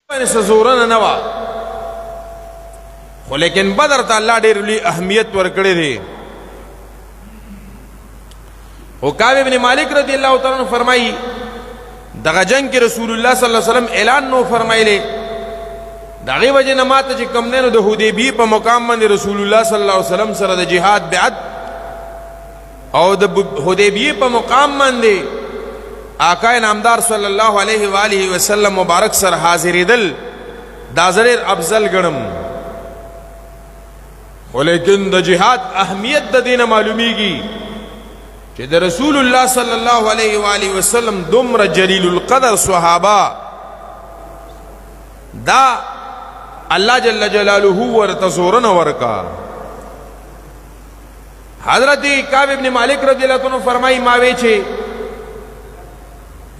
سزورن نوا خو لیکن بدر ته الله ډېر لوی اهمیت ورکړی دی. او کعب ابن مالک رضی الله تعالی عنہ فرمایي دغه جنگ کې رسول الله صلی الله علیه وسلم اعلان نو فرمایلی دغه وجه نه ماته چې کم نه د حدیبیه په مقام باندې رسول الله صلی الله علیه وسلم سره د جهاد بیعت او د حدیبیه په مقام باندې آقا نامدار صلی الله علیه و آله وسلم مبارک سره حاضرېدل دا زړه افضل ګڼم. ولیکن د جهاد اهمیت د دینه معلومیږي چې د رسول الله صلی الله علیه و آله وسلم دومره جلیل القدر صحابه دا الله جل جلاله ورته زورن ورکا. حضرت کعب ابن مالک رضی الله عنه فرمایي ما وی چې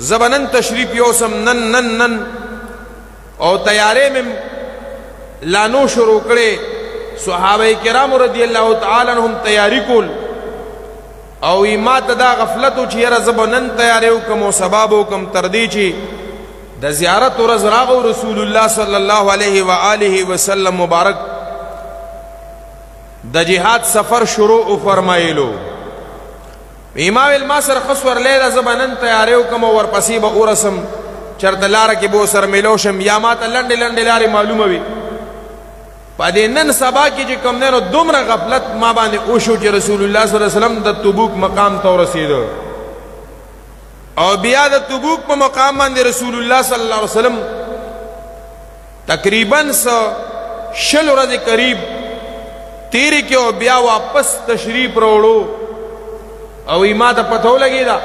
زبنن تشریف یوسم نن او تیارې مې لانو شروع کړې. صحابه کرام رضی الله تعالی عنهم تیاری کول او ما ته دا غفلت چې یاره زبنن تیارې وکم او سبب وکم تر دې چې د زیارت ورځ راغو رسول الله صلی الله علیه و آله وسلم مبارک د جهاد سفر شروع فرمایلو. امام الماسر خسور لیدا زبنن تیاریو کم ورپسې به ورسم چرته لاره کې به سر ملو شم یا ماته لنډې لنډې لارې معلومه وي. په دې نن سبا کې چې کوم نه دومره غفلت ما باندې وشو چې رسول الله صلی الله علیه وسلم د تبوک مقام ته ورسېدو او بیا د تبوک په مقام باندې رسول الله صلی الله علیه وسلم تقریبا 100 ورځې قریب تیرې کې او بیا واپس تشریف راوړو او ما ته پته ولګېده